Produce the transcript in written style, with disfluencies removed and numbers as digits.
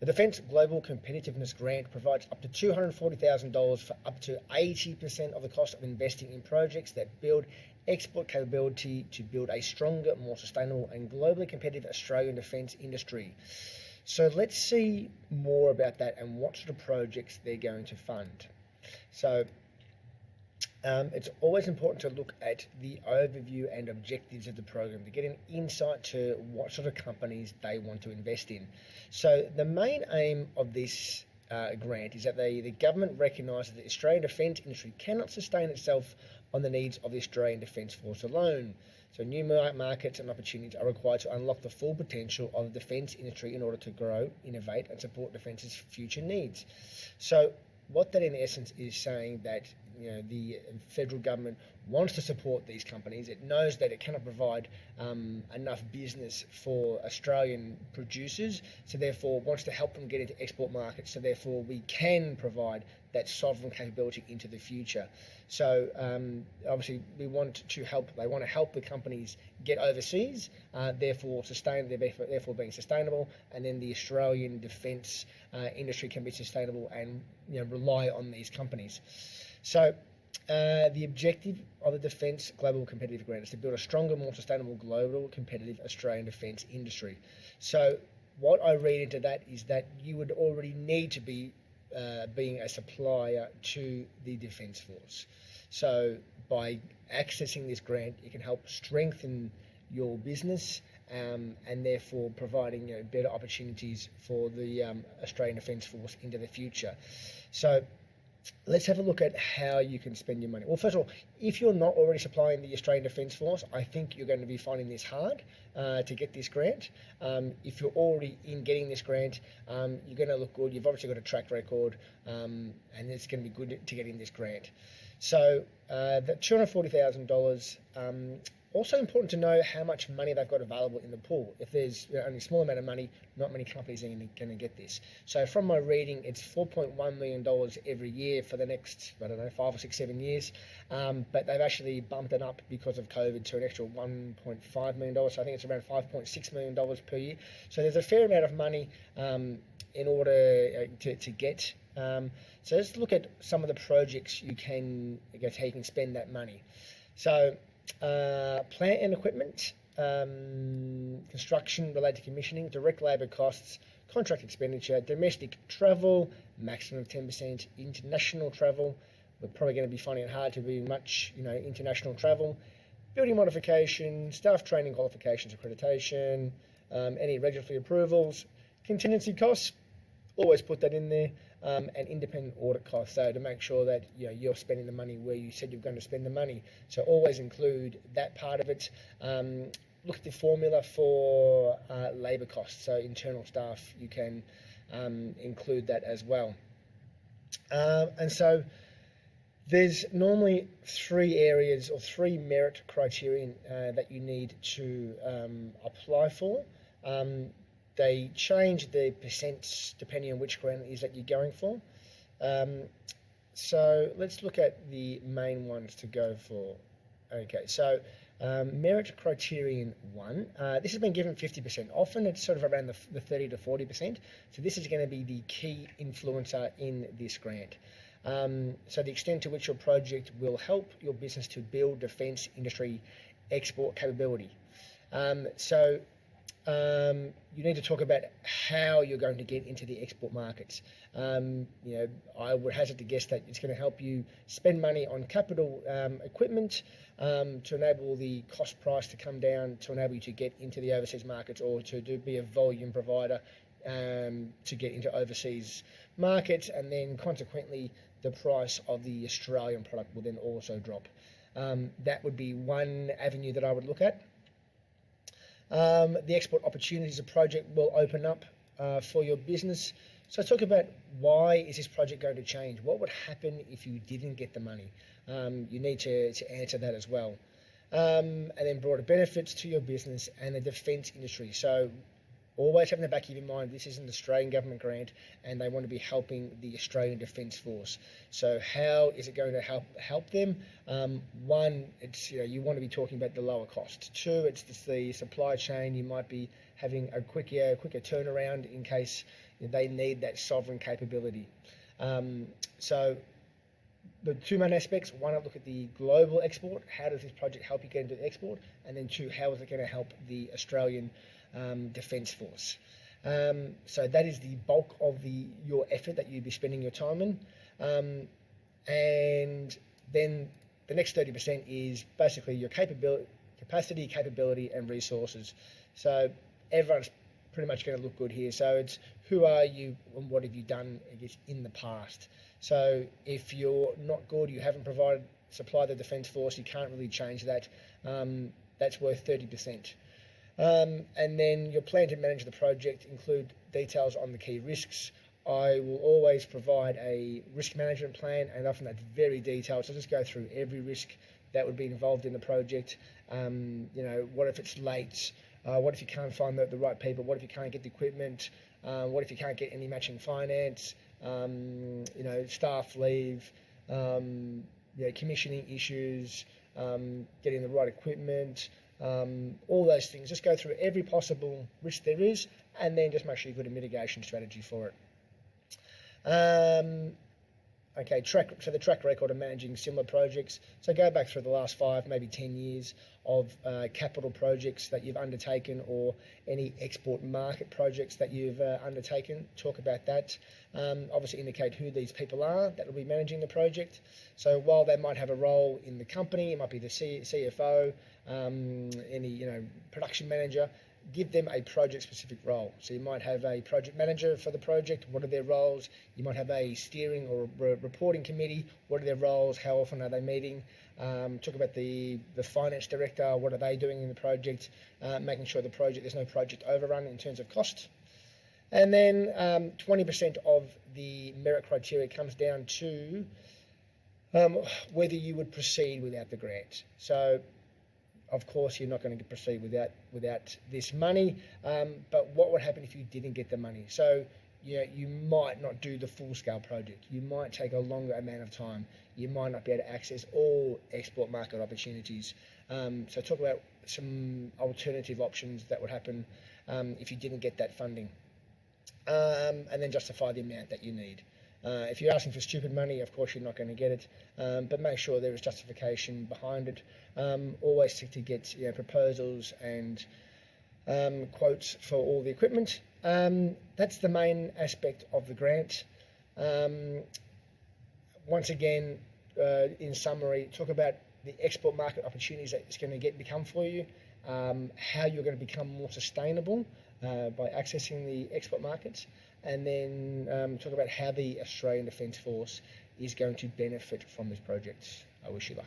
The Defence Global Competitiveness Grant provides up to $240,000 for up to 80% of the cost of investing in projects that build export capability to build a stronger, more sustainable and globally competitive Australian defence industry. So let's see more about that and what sort of projects they're going to fund. So it's always important to look at the overview and objectives of the program to get an insight to what sort of companies they want to invest in. So the main aim of this grant is that the government recognises that the Australian defence industry cannot sustain itself on the needs of the Australian Defence Force alone. So new markets and opportunities are required to unlock the full potential of the defence industry in order to grow, innovate and support defence's future needs. So what that in essence is saying that the federal government wants to support these companies. It knows that it cannot provide enough business for Australian producers, so therefore wants to help them get into export markets, so therefore we can provide that sovereign capability into the future. So obviously they want to help the companies get overseas, therefore being sustainable, and then the Australian defence industry can be sustainable and rely on these companies. So the objective of the Defence Global Competitive Grant is to build a stronger, more sustainable, global, competitive Australian defence industry. So what I read into that is that you would already need to be being a supplier to the Defence Force. So by accessing this grant, you can help strengthen your business and therefore providing better opportunities for the Australian Defence Force into the future. So let's have a look at how you can spend your money. Well, first of all, if you're not already supplying the Australian Defence Force, I think you're going to be finding this hard to get this grant. If you're already in getting this grant, you're going to look good. You've obviously got a track record, and it's going to be good to get in this grant. So the $240,000. Also important to know how much money they've got available in the pool. If there's only a small amount of money, not many companies are going to get this. So from my reading, it's $4.1 million every year for the next, 5 or 6, 7 years. But they've actually bumped it up because of COVID to an extra $1.5 million. So I think it's around $5.6 million per year. So there's a fair amount of money in order to get. So let's look at some of the projects you can spend that money. So plant and equipment, construction related to commissioning, direct labour costs, contract expenditure, domestic travel, maximum of 10%, international travel. We're probably going to be finding it hard to be much, international travel, building modification, staff training qualifications, accreditation, any regulatory approvals, contingency costs, always put that in there, and independent audit costs, so to make sure that you're spending the money where you said you're going to spend the money. So always include that part of it. Look at the formula for labour costs, so internal staff, you can include that as well. And so there's normally 3 areas or 3 merit criterion that you need to apply for. They change the percents depending on which grant it is that you're going for. So let's look at the main ones to go for. Okay, so merit criterion 1, this has been given 50%. Often it's sort of around the 30 to 40%. So this is going to be the key influencer in this grant. So the extent to which your project will help your business to build defence industry export capability. You need to talk about how you're going to get into the export markets. I would hazard to guess that it's going to help you spend money on capital equipment to enable the cost price to come down, to enable you to get into the overseas markets, or to be a volume provider to get into overseas markets, and then consequently the price of the Australian product will then also drop. That would be one avenue that I would look at. The export opportunities a project will open up for your business. So talk about, why is this project going to change? What would happen if you didn't get the money? You need to answer that as well. And then broader benefits to your business and the defence industry. So always have in the back of your mind, this is an Australian government grant and they want to be helping the Australian Defence Force. So how is it going to help them? One, it's you want to be talking about the lower cost. 2, it's the supply chain. You might be having a quicker turnaround in case They need that sovereign capability. So the two main aspects: one, look at the global export. How does this project help you get into the export? And then two, how is it going to help the Australian Defence Force? So that is the bulk of your effort that you'd be spending your time in. And then the next 30% is basically your capacity, capability, and resources. So everyone's pretty much going to look good here. So it's who are you and what have you done, I guess, in the past. So if you're not good, you haven't supplied the Defence Force, you can't really change that. That's worth 30%. And then your plan to manage the project include details on the key risks. I will always provide a risk management plan, and often that's very detailed. So just go through every risk that would be involved in the project. What if it's late? What if you can't find the right people? What if you can't get the equipment? What if you can't get any matching finance? Staff leave, commissioning issues, getting the right equipment, all those things. Just go through every possible risk there is, and then just make sure you've got a mitigation strategy for it. So the track record of managing similar projects. So go back through the last 5, maybe 10 years of capital projects that you've undertaken, or any export market projects that you've undertaken. Talk about that. Obviously indicate who these people are that will be managing the project. So while they might have a role in the company, it might be the CFO, any production manager, give them a project-specific role. So you might have a project manager for the project. What are their roles? You might have a steering or reporting committee. What are their roles? How often are they meeting? Talk about the finance director. What are they doing in the project? Making sure there's no project overrun in terms of cost. And then 20% of the merit criteria comes down to whether you would proceed without the grant. So of course, you're not going to proceed without this money, but what would happen if you didn't get the money? So you might not do the full-scale project. You might take a longer amount of time. You might not be able to access all export market opportunities. So talk about some alternative options that would happen if you didn't get that funding, and then justify the amount that you need. If you're asking for stupid money, of course you're not going to get it, but make sure there is justification behind it. Always seek to get proposals and quotes for all the equipment. That's the main aspect of the grant. Once again, in summary, talk about the export market opportunities that it's going to become for you, how you're going to become more sustainable by accessing the export markets, and then talk about how the Australian Defence Force is going to benefit from this project. I wish you luck.